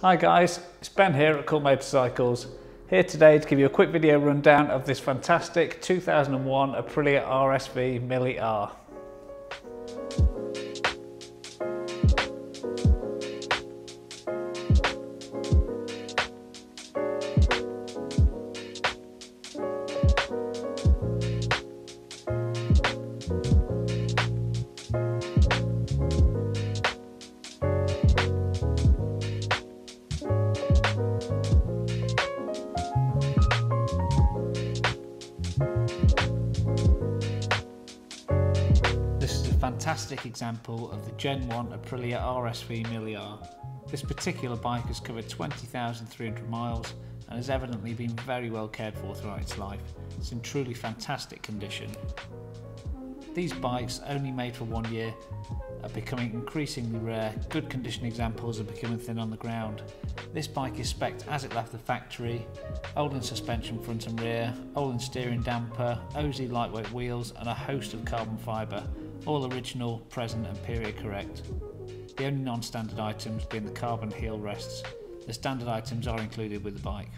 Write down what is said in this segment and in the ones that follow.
Hi guys, it's Ben here at Cool Motorcycles. Here today to give you a quick video rundown of this fantastic 2001 Aprilia RSV Mille R. Fantastic example of the Gen 1 Aprilia RSV Mille R. This particular bike has covered 20,300 miles and has evidently been very well cared for throughout its life. It's in truly fantastic condition. These bikes, only made for 1 year, are becoming increasingly rare. Good condition examples are becoming thin on the ground. This bike is specced as it left the factory: Ohlins suspension front and rear, Ohlins steering damper, OZ lightweight wheels and a host of carbon fibre, all original, present and period correct. The only non-standard items being the carbon heel rests. The standard items are included with the bike.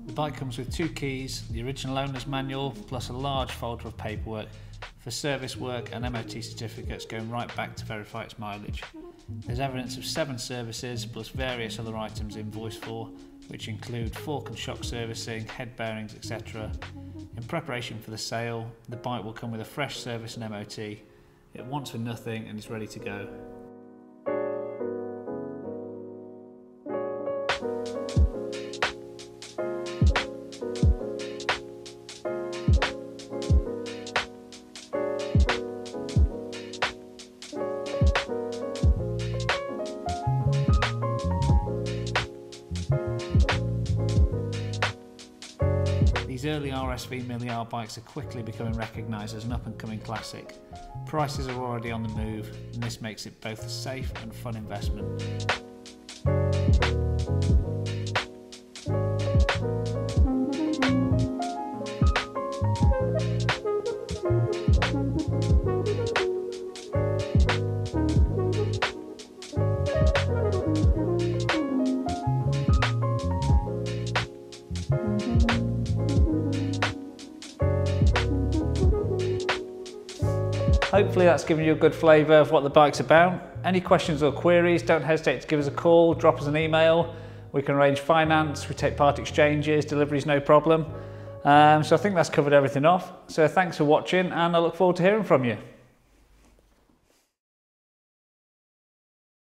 The bike comes with 2 keys, the original owner's manual plus a large folder of paperwork for service work and MOT certificates going right back to verify its mileage. There's evidence of 7 services plus various other items invoiced for, which include fork and shock servicing, head bearings, etc. In preparation for the sale, the bike will come with a fresh service and MOT. It wants for nothing and is ready to go. These early RSV Mille R bikes are quickly becoming recognised as an up-and-coming classic. Prices are already on the move, and this makes it both a safe and fun investment. Hopefully that's given you a good flavour of what the bike's about. Any questions or queries, don't hesitate to give us a call, drop us an email. We can arrange finance, we take part exchanges, deliveries no problem. So I think that's covered everything off. So thanks for watching and I look forward to hearing from you.